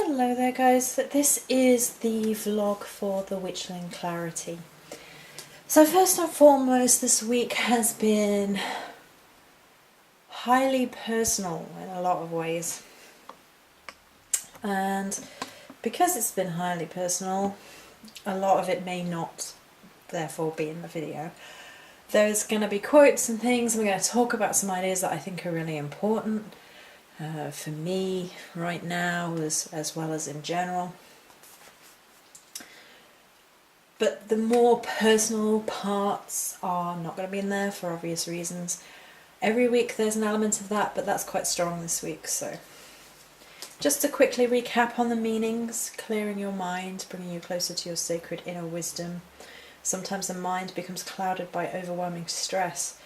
Hello there guys, this is the vlog for the Witchling Clarity. So first and foremost, this week has been highly personal in a lot of ways. And because it's been highly personal, a lot of it may not therefore be in the video. There's going to be quotes and things, and we're going to talk about some ideas that I think are really important. For me right now as well as in general. But the more personal parts are not going to be in there for obvious reasons. Every week there's an element of that, but that's quite strong this week. So just to quickly recap on the meanings: clearing your mind, bringing you closer to your sacred inner wisdom. Sometimes the mind becomes clouded by overwhelming stress.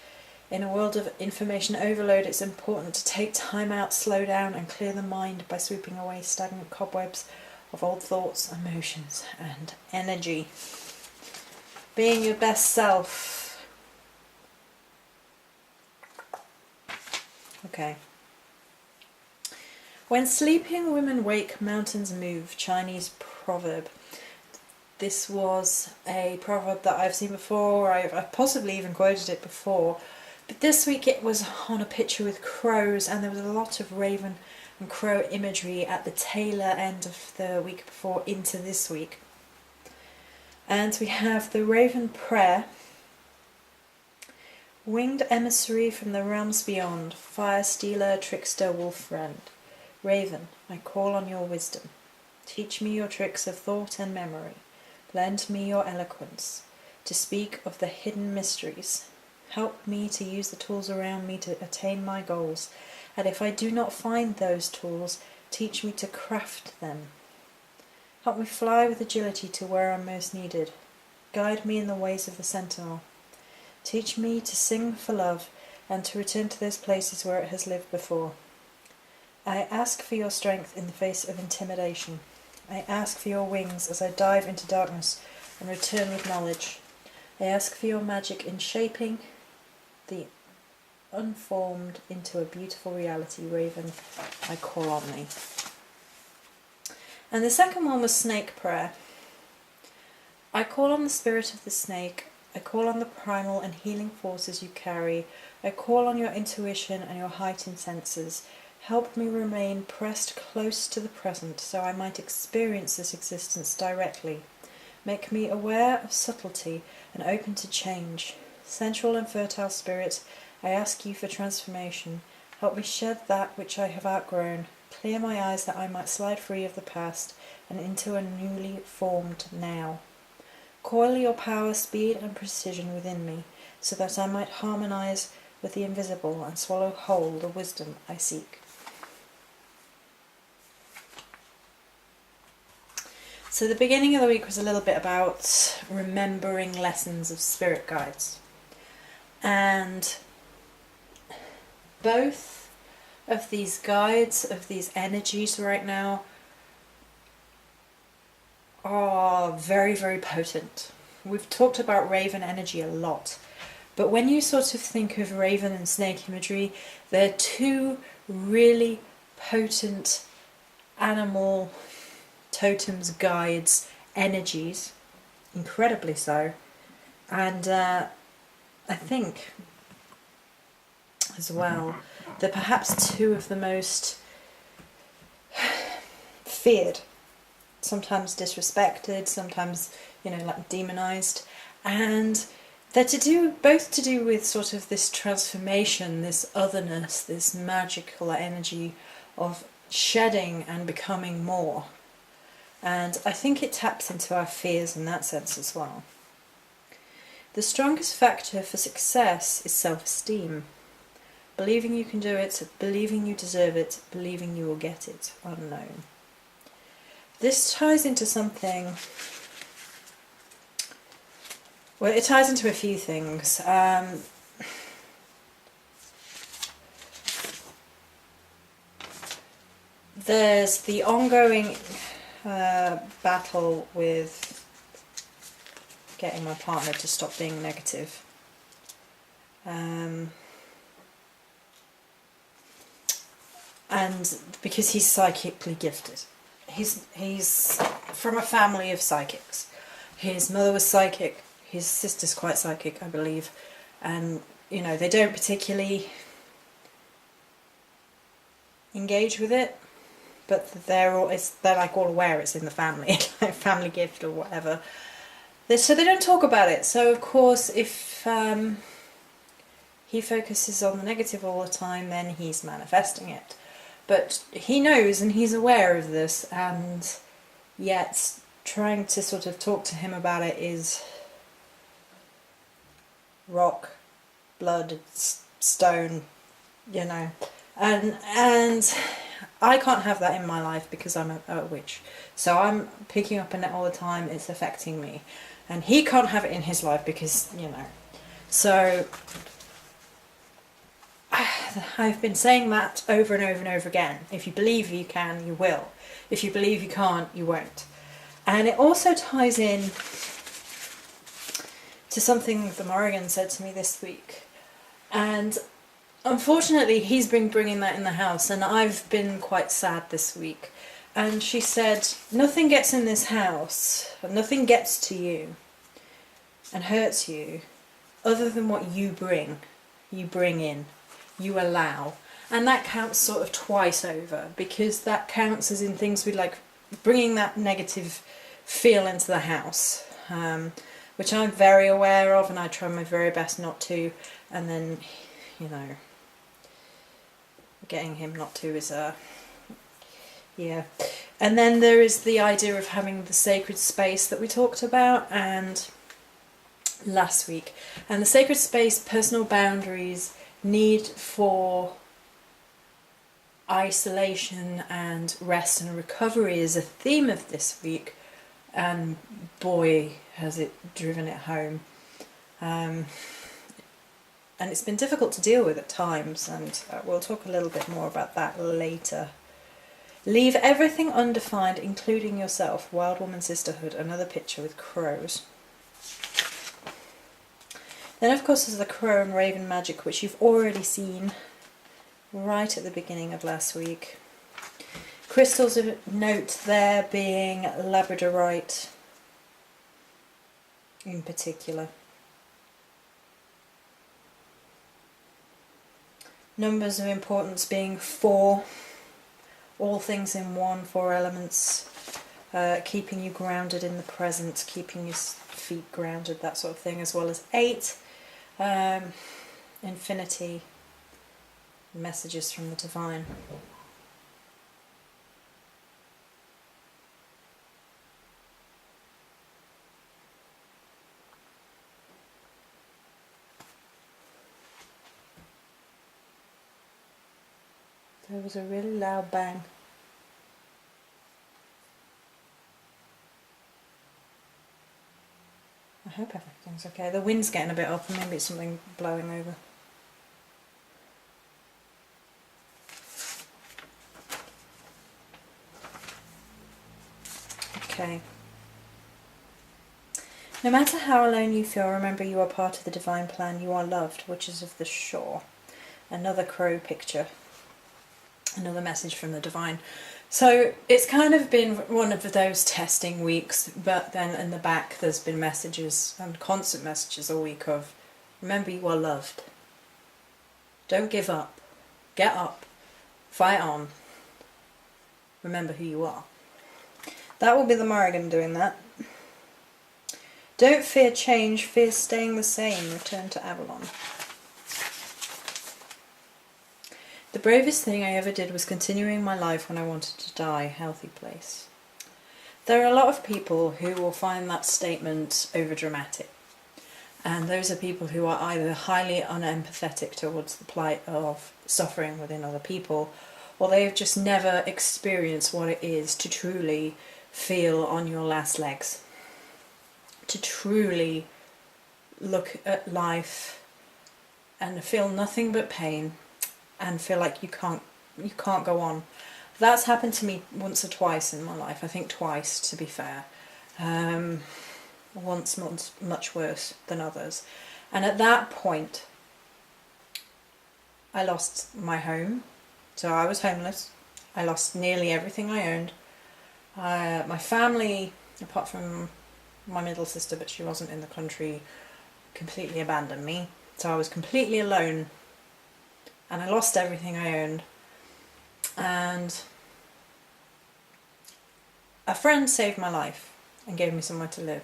In a world of information overload, it's important to take time out, slow down and clear the mind by sweeping away stagnant cobwebs of old thoughts, emotions and energy. Being your best self. Okay. When sleeping women wake, mountains move. Chinese proverb. This was a proverb that I've seen before. I've possibly even quoted it before. But this week it was on a picture with crows, and there was a lot of raven and crow imagery at the tail end of the week before into this week. And we have the raven prayer. Winged emissary from the realms beyond, fire stealer, trickster, wolf friend. Raven, I call on your wisdom. Teach me your tricks of thought and memory. Lend me your eloquence to speak of the hidden mysteries. Help me to use the tools around me to attain my goals, and if I do not find those tools, teach me to craft them. Help me fly with agility to where I'm most needed. Guide me in the ways of the sentinel. Teach me to sing for love and to return to those places where it has lived before. I ask for your strength in the face of intimidation. I ask for your wings as I dive into darkness and return with knowledge. I ask for your magic in shaping the unformed into a beautiful reality. Raven, I call on thee. And the second one was snake prayer. I call on the spirit of the snake. I call on the primal and healing forces you carry. I call on your intuition and your heightened senses. Help me remain pressed close to the present so I might experience this existence directly. Make me aware of subtlety and open to change. Sensual and fertile spirit, I ask you for transformation. Help me shed that which I have outgrown. Clear my eyes that I might slide free of the past and into a newly formed now. Coil your power, speed and precision within me, so that I might harmonize with the invisible and swallow whole the wisdom I seek. So the beginning of the week was a little bit about remembering lessons of spirit guides. And both of these guides, of these energies right now, are very, very potent. We've talked about raven energy a lot. But when you sort of think of raven and snake imagery, they're two really potent animal totems, guides, energies, incredibly so. And I think as well they're perhaps two of the most feared, sometimes disrespected, sometimes, like demonized, and they're both to do with sort of this transformation, this otherness, this magical energy of shedding and becoming more. And I think it taps into our fears in that sense as well. The strongest factor for success is self-esteem. Believing you can do it, believing you deserve it, believing you will get it, unknown. This ties into something, well, it ties into a few things. There's the ongoing battle with getting my partner to stop being negative. And because he's psychically gifted, he's from a family of psychics. His mother was psychic, his sister's quite psychic, I believe, and you know, they don't particularly engage with it, but they're like all aware it's in the family, like family gift or whatever. So they don't talk about it. So of course, if he focuses on the negative all the time, then he's manifesting it. But he knows and he's aware of this, and yet trying to sort of talk to him about it is rock, blood, stone, you know. And I can't have that in my life because I'm a witch. So I'm picking up on it all the time, it's affecting me. And he can't have it in his life because, you know. So I've been saying that over and over and over again. If you believe you can, you will. If you believe you can't, you won't. And it also ties in to something the Morrigan said to me this week. And unfortunately, he's been bringing that in the house, and I've been quite sad this week. And she said, nothing gets in this house, nothing gets to you and hurts you other than what you bring in, you allow. And that counts sort of twice over, because that counts as in things we like bringing that negative feel into the house, which I'm very aware of, and I try my very best not to. And then, you know, getting him not to is yeah. And then there is the idea of having the sacred space that we talked about and last week. And the sacred space, personal boundaries, need for isolation and rest and recovery is a theme of this week, and boy has it driven it home. And it's been difficult to deal with at times, and we'll talk a little bit more about that later. Leave everything undefined, including yourself. Wild Woman Sisterhood, another picture with crows. Then of course there's the crow and raven magic, which you've already seen right at the beginning of last week. Crystals of note there being labradorite in particular. Numbers of importance being 4, all things in one, 4 elements, keeping you grounded in the present, keeping your feet grounded, that sort of thing, as well as 8, infinity, messages from the divine. There was a really loud bang. I hope everything's okay. The wind's getting a bit up, and maybe it's something blowing over. Okay. No matter how alone you feel, remember you are part of the divine plan. You are loved. Witches of the Shore. Another crow picture. Another message from the divine. So it's kind of been one of those testing weeks, but then in the back there's been messages and constant messages all week of, remember you are loved. Don't give up. Get up. Fight on. Remember who you are. That will be the Morrigan doing that. Don't fear change, fear staying the same. Return to Avalon. The bravest thing I ever did was continuing my life when I wanted to die. Healthy place. There are a lot of people who will find that statement overdramatic. And those are people who are either highly unempathetic towards the plight of suffering within other people, or they've just never experienced what it is to truly feel on your last legs. To truly look at life and feel nothing but pain and feel like you can't go on. That's happened to me once or twice in my life. I think twice, to be fair. Once much worse than others. And at that point, I lost my home. So I was homeless. I lost nearly everything I owned. My family, apart from my middle sister, but she wasn't in the country, completely abandoned me. So I was completely alone, and I lost everything I owned. And a friend saved my life and gave me somewhere to live.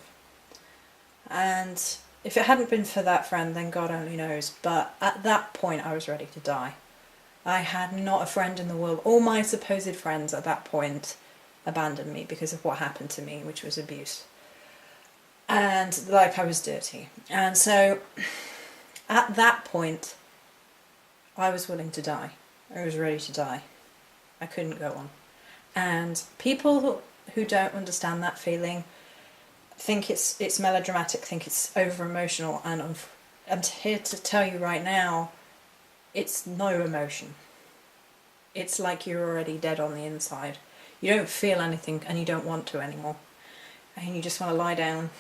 And if it hadn't been for that friend, then God only knows. But at that point, I was ready to die. I had not a friend in the world. All my supposed friends at that point abandoned me because of what happened to me, which was abuse. And like, I was dirty. And so at that point, I was willing to die. I was ready to die. I couldn't go on. And people who don't understand that feeling think it's melodramatic, think it's over emotional, and I'm here to tell you right now, it's no emotion. It's like you're already dead on the inside. You don't feel anything, and you don't want to anymore. And you just want to lie down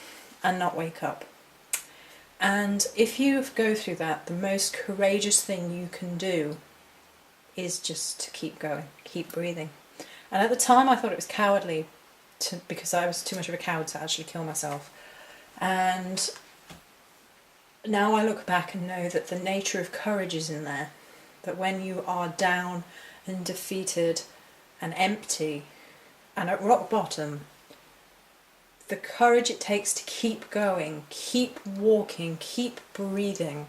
and not wake up. And if you go through that, the most courageous thing you can do is just to keep going, keep breathing. And at the time I thought it was cowardly because I was too much of a coward to actually kill myself. And now I look back and know that the nature of courage is in there. That when you are down and defeated and empty and at rock bottom, the courage it takes to keep going, keep walking, keep breathing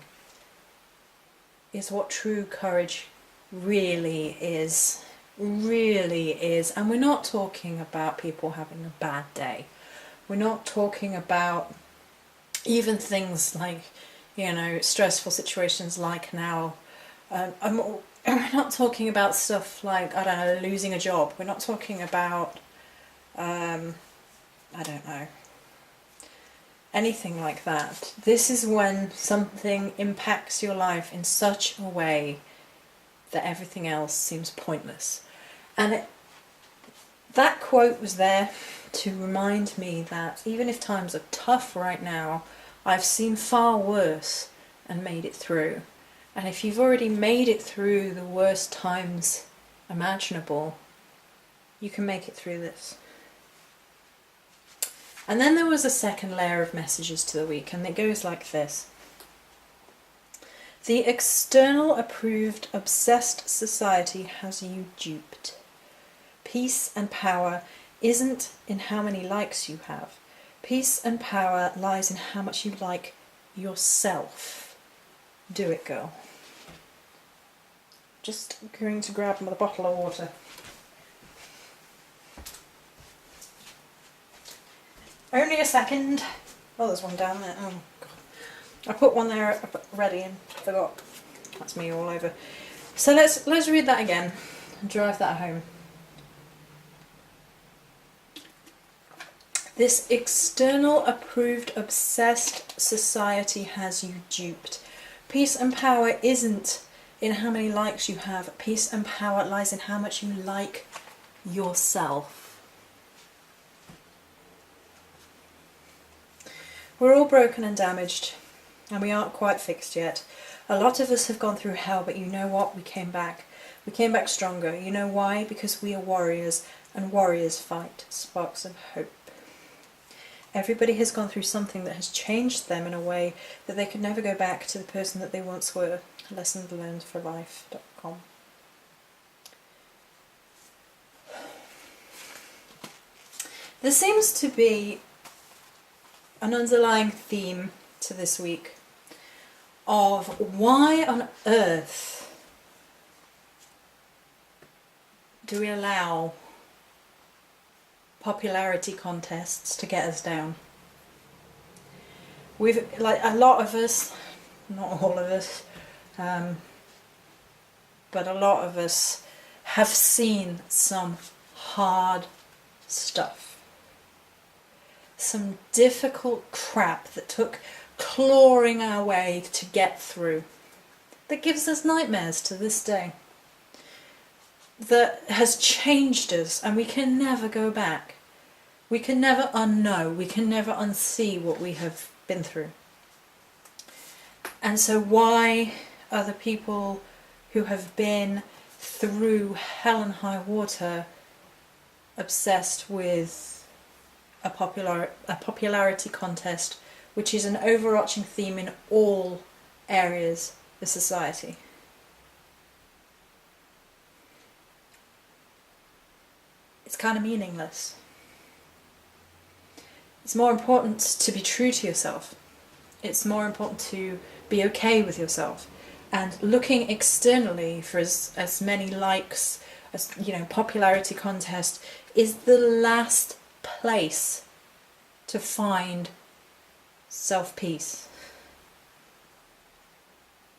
is what true courage really is. Really is. And we're not talking about people having a bad day. We're not talking about even things like, stressful situations like now. We're not talking about stuff like, I don't know, losing a job. We're not talking about, anything like that. This is when something impacts your life in such a way that everything else seems pointless. And that quote was there to remind me that even if times are tough right now, I've seen far worse and made it through. And if you've already made it through the worst times imaginable, you can make it through this. And then there was a second layer of messages to the week, and it goes like this. The external approved obsessed society has you duped. Peace and power isn't in how many likes you have. Peace and power lies in how much you like yourself. Do it, girl. Just going to grab another bottle of water. Only a second. Oh, there's one down there. Oh, God. I put one there ready and forgot. That's me all over. So let's read that again and drive that home. This external approved obsessed society has you duped. Peace and power isn't in how many likes you have. Peace and power lies in how much you like yourself. We're all broken and damaged, and we aren't quite fixed yet. A lot of us have gone through hell, but you know what? We came back. We came back stronger. You know why? Because we are warriors, and warriors fight. Sparks of hope. Everybody has gone through something that has changed them in a way that they could never go back to the person that they once were. lessonslearnedforlife.com. There seems to be an underlying theme to this week of why on earth do we allow popularity contests to get us down. We've, like, a lot of us, not all of us, but a lot of us have seen some hard stuff. Some difficult crap that took clawing our way to get through. That gives us nightmares to this day. That has changed us, and we can never go back. We can never unknow. We can never unsee what we have been through. And so why are the people who have been through hell and high water obsessed with a popularity contest, which is an overarching theme in all areas of society. It's kind of meaningless. It's more important to be true to yourself. It's more important to be okay with yourself. And looking externally for as many likes, as popularity contest is the last place to find self-peace.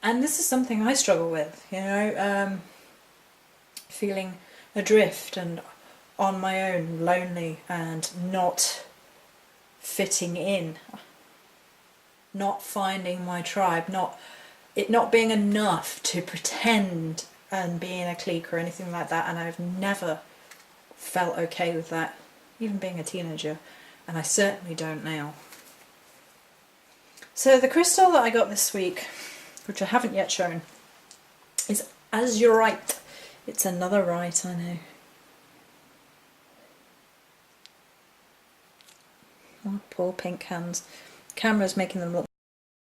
And this is something I struggle with, feeling adrift and on my own, lonely and not fitting in, not finding my tribe, it not being enough to pretend and be in a clique or anything like that. And I've never felt okay with that, even being a teenager, and I certainly don't now. So the crystal that I got this week, which I haven't yet shown, is azurite. It's another right, I know. Oh, poor pink hands. Camera's making them look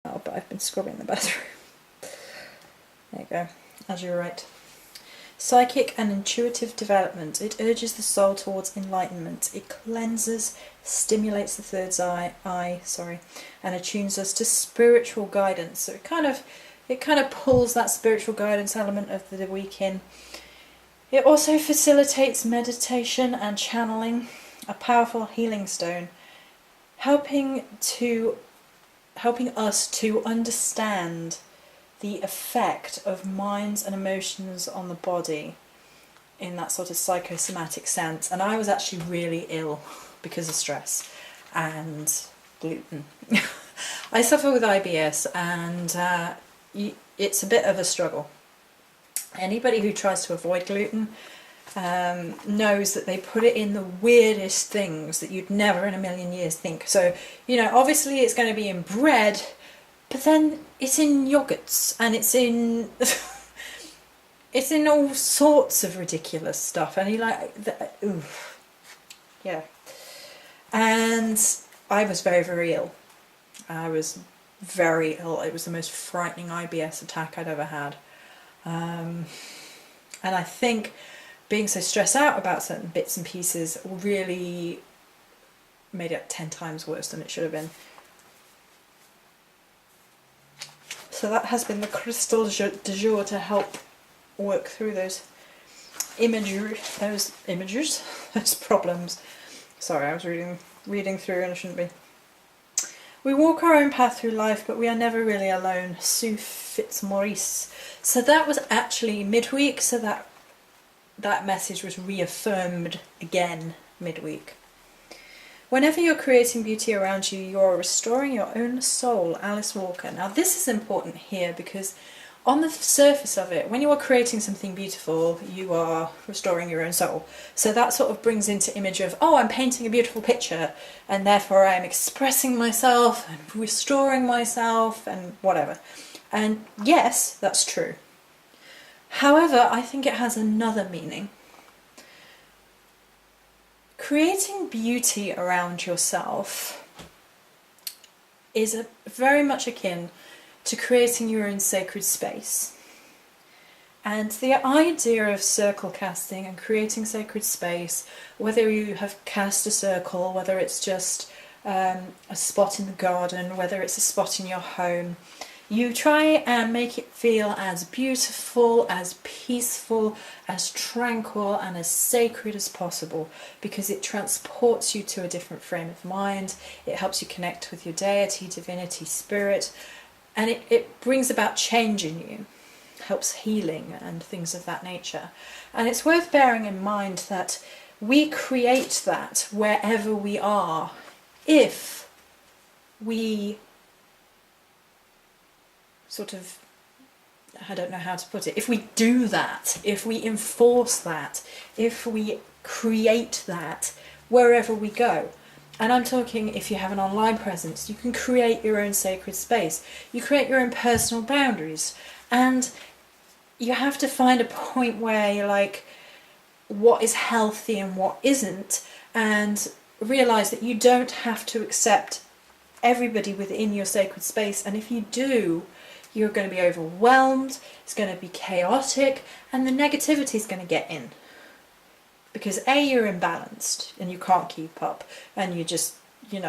well, but I've been scrubbing the bathroom. There you go. Azurite. Psychic and intuitive development. It urges the soul towards enlightenment. It cleanses, stimulates the third eye, and attunes us to spiritual guidance. So it kind of pulls that spiritual guidance element of the week in. It also facilitates meditation and channeling, a powerful healing stone, helping us to understand the effect of minds and emotions on the body in that sort of psychosomatic sense. And I was actually really ill because of stress and gluten. I suffer with IBS, and it's a bit of a struggle. Anybody who tries to avoid gluten knows that they put it in the weirdest things that you'd never in a million years think. So, obviously it's going to be in bread, but then it's in yogurts, and it's in it's in all sorts of ridiculous stuff, and yeah. And I was very, very ill. I was very ill. It was the most frightening IBS attack I'd ever had. And I think being so stressed out about certain bits and pieces really made it 10 times worse than it should have been. So that has been the crystal du jour to help work through those those problems. Sorry, I was reading through and I shouldn't be. We walk our own path through life, but we are never really alone. Sue Fitzmaurice. So that was actually midweek, so that message was reaffirmed again midweek. Whenever you're creating beauty around you, you're restoring your own soul. Alice Walker. Now this is important here because on the surface of it, when you are creating something beautiful, you are restoring your own soul. So that sort of brings into image of, oh, I'm painting a beautiful picture, and therefore I'm expressing myself and restoring myself and whatever. And yes, that's true. However, I think it has another meaning. Creating beauty around yourself is very much akin to creating your own sacred space. And the idea of circle casting and creating sacred space, whether you have cast a circle, whether it's just a spot in the garden, whether it's a spot in your home, you try and make it feel as beautiful, as peaceful, as tranquil and as sacred as possible, because it transports you to a different frame of mind. It helps you connect with your deity, divinity, spirit, and it brings about change in you, helps healing and things of that nature. And it's worth bearing in mind that we create that wherever we are if we sort of, I don't know how to put it, if we do that, if we enforce that, if we create that wherever we go. And I'm talking if you have an online presence, you can create your own sacred space. You create your own personal boundaries. And you have to find a point where you're like, what is healthy and what isn't, and realise that you don't have to accept everybody within your sacred space, and if you do, you're going to be overwhelmed, it's going to be chaotic, and the negativity is going to get in. Because A, you're imbalanced and you can't keep up, and you just, B,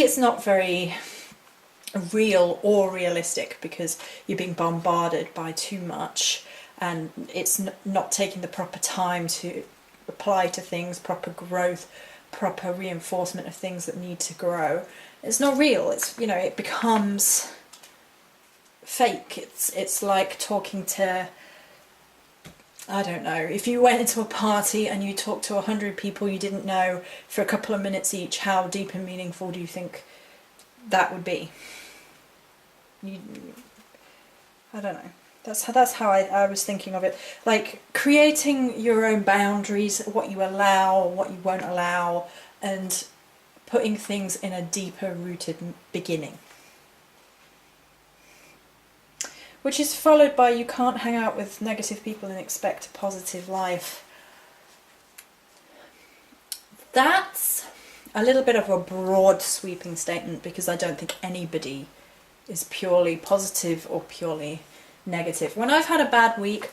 it's not very real or realistic because you're being bombarded by too much, and it's not taking the proper time to apply to things, proper growth, proper reinforcement of things that need to grow. It's not real. It's, it becomes fake. It's like talking to, I don't know, if you went into a party and you talked to 100 people you didn't know for a couple of minutes each, how deep and meaningful do you think that would be? I don't know. That's how I was thinking of it. Like creating your own boundaries, what you allow, what you won't allow, and putting things in a deeper rooted beginning. Which is followed by you can't hang out with negative people and expect a positive life. That's a little bit of a broad sweeping statement because I don't think anybody is purely positive or purely negative. When I've had a bad week,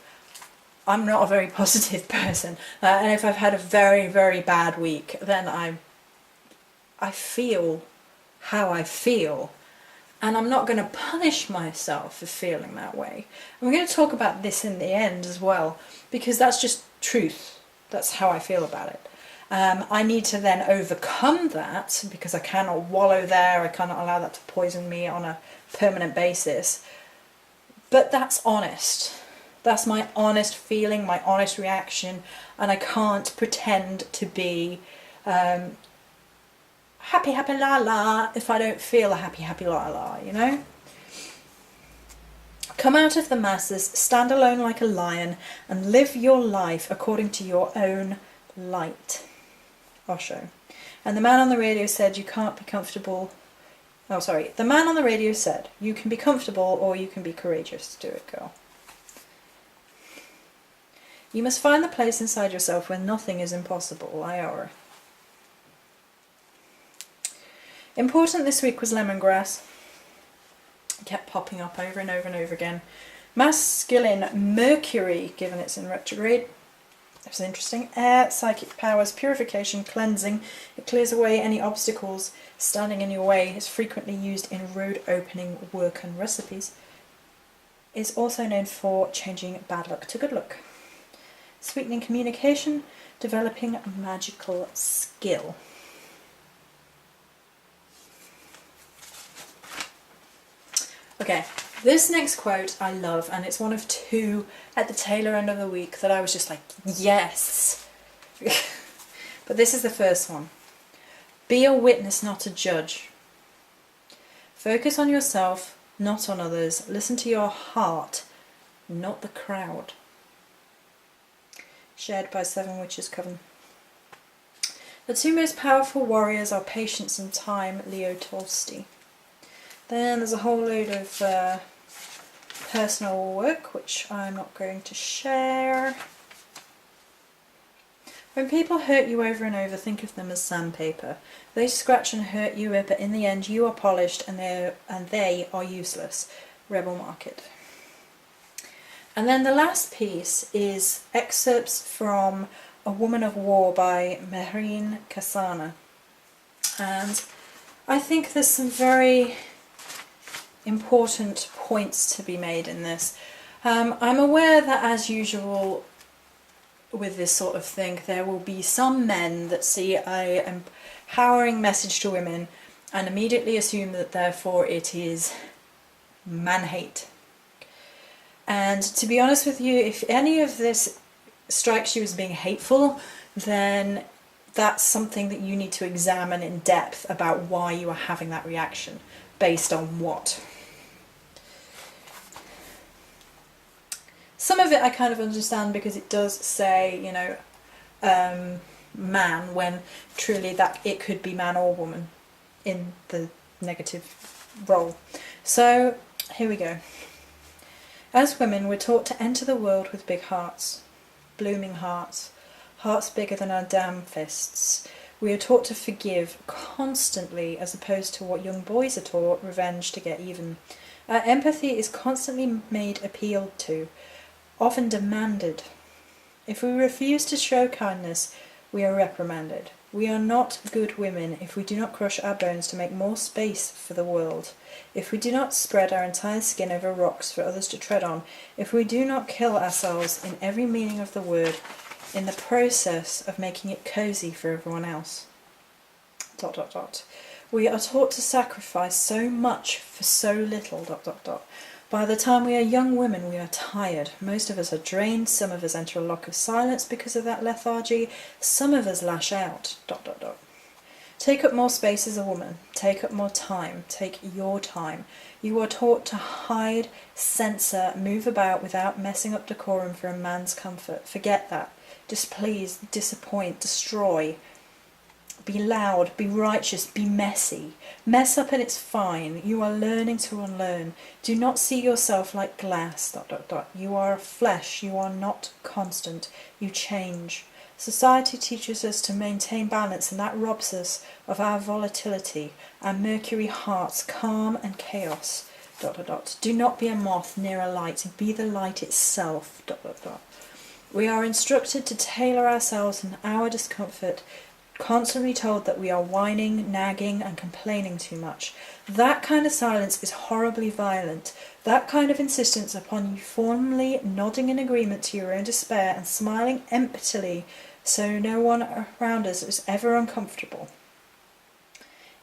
I'm not a very positive person. And if I've had a very, very bad week, then I feel how I feel. And I'm not going to punish myself for feeling that way. And we're going to talk about this in the end as well, because that's just truth. That's how I feel about it. I need to then overcome that because I cannot wallow there. I cannot allow that to poison me on a permanent basis. But that's honest. That's my honest feeling, my honest reaction. And I can't pretend to be happy, happy, la la, if I don't feel a happy, happy, la la, Come out of the masses, stand alone like a lion, and live your life according to your own light. Osho. And the man on the radio said you can't be comfortable. Oh, sorry. The man on the radio said you can be comfortable or you can be courageous. Do it, girl. You must find the place inside yourself where nothing is impossible. Iora. Important this week was lemongrass. It kept popping up over and over and over again. Masculine Mercury, given it's in retrograde. That's interesting. Air, psychic powers, purification, cleansing. It clears away any obstacles standing in your way. It's frequently used in road opening work and recipes. Is also known for changing bad luck to good luck. Sweetening communication, developing magical skill. Okay, this next quote I love, and it's one of two at the tailor end of the week that I was just like, yes! But this is the first one. Be a witness, not a judge. Focus on yourself, not on others. Listen to your heart, not the crowd. Shared by 7 Witches Coven. The two most powerful warriors are patience and time, Leo Tolstoy. Then there's a whole load of personal work, which I'm not going to share. When people hurt you over and over, think of them as sandpaper. They scratch and hurt you, but in the end you are polished and they are useless. Rebel Market. And then the last piece is excerpts from A Woman of War by Mehreen Kasana. And I think there's some very important points to be made in this. I'm aware that, as usual with this sort of thing, there will be some men that see an empowering message to women and immediately assume that therefore it is man-hate. And to be honest with you, if any of this strikes you as being hateful, then that's something that you need to examine in depth about why you are having that reaction. Based on what? Some of it I kind of understand because it does say, man, when truly that it could be man or woman in the negative role. So here we go. As women, we're taught to enter the world with big hearts. blooming hearts, hearts bigger than our damn fists. We are taught to forgive constantly as opposed to what young boys are taught, revenge to get even. Our empathy is constantly made appealed to, often demanded. If we refuse to show kindness, we are reprimanded. We are not good women if we do not crush our bones to make more space for the world, if we do not spread our entire skin over rocks for others to tread on, if we do not kill ourselves in every meaning of the word, in the process of making it cosy for everyone else. ... We are taught to sacrifice so much for so little ... By the time we are young women, we are tired. Most of us are drained. Some of us enter a lock of silence because of that lethargy. Some of us lash out ... Take up more space as a woman. Take up more time. Take your time. You are taught to hide, censor, move about without messing up decorum for a man's comfort. Forget that. Displease, disappoint, destroy. Be loud, be righteous, be messy. Mess up and it's fine. You are learning to unlearn. Do not see yourself like glass ... You are flesh. You are not constant. You change. Society teaches us to maintain balance, and that robs us of our volatility, our mercury hearts, calm and chaos ... Do not be a moth near a light. Be the light itself ... We are instructed to tailor ourselves in our discomfort, constantly told that we are whining, nagging, and complaining too much. That kind of silence is horribly violent. That kind of insistence upon you formally nodding in agreement to your own despair and smiling emptily so no one around us is ever uncomfortable.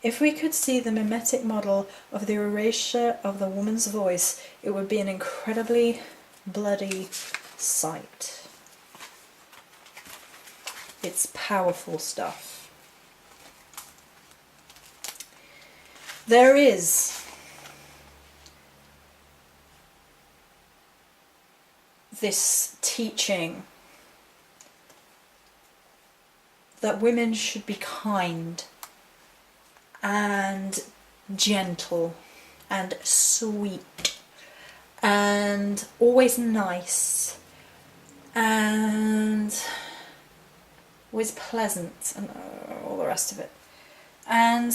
If we could see the mimetic model of the erasure of the woman's voice, it would be an incredibly bloody sight. It's powerful stuff. There is this teaching that women should be kind and gentle and sweet and always nice and always pleasant and all the rest of it. And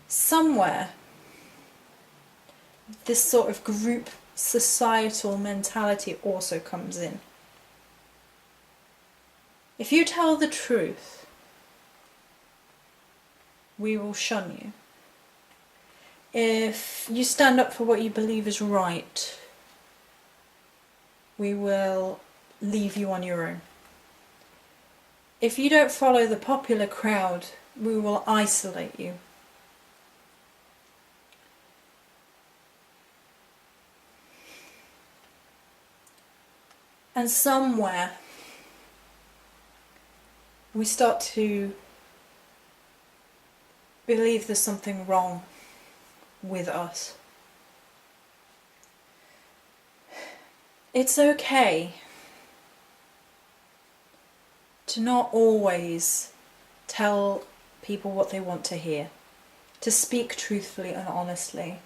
somewhere this sort of group societal mentality also comes in. If you tell the truth, we will shun you. If you stand up for what you believe is right, we will leave you on your own. If you don't follow the popular crowd, we will isolate you. And somewhere we start to believe there's something wrong with us. It's okay to not always tell people what they want to hear, to speak truthfully and honestly.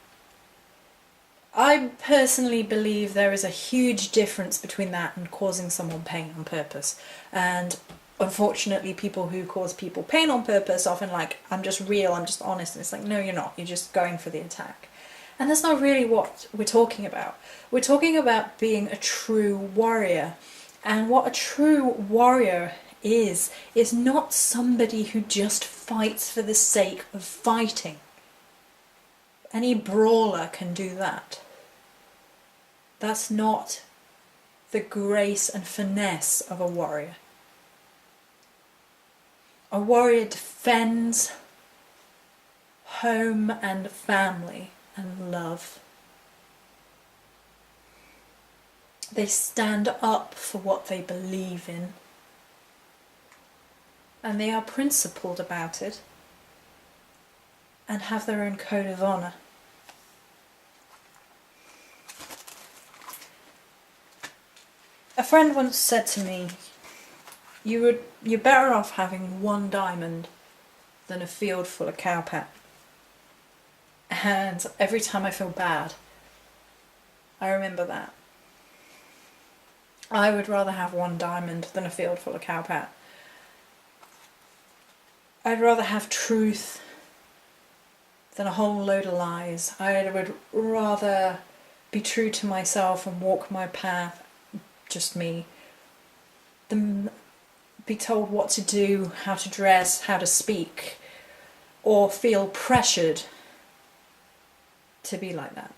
I personally believe there is a huge difference between that and causing someone pain on purpose. And unfortunately, people who cause people pain on purpose often like, I'm just real, I'm just honest. And it's like, no, you're not. You're just going for the attack. And that's not really what we're talking about. We're talking about being a true warrior. And what a true warrior is not somebody who just fights for the sake of fighting. Any brawler can do that. That's not the grace and finesse of a warrior. A warrior defends home and family and love. They stand up for what they believe in. And they are principled about it and have their own code of honour. A friend once said to me, you're better off having one diamond than a field full of cowpat. And every time I feel bad, I remember that. I would rather have one diamond than a field full of cowpat. I'd rather have truth than a whole load of lies. I would rather be true to myself and walk my path, just me, than be told what to do, how to dress, how to speak, or feel pressured to be like that.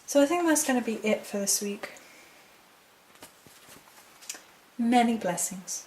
So I think that's going to be it for this week. Many blessings.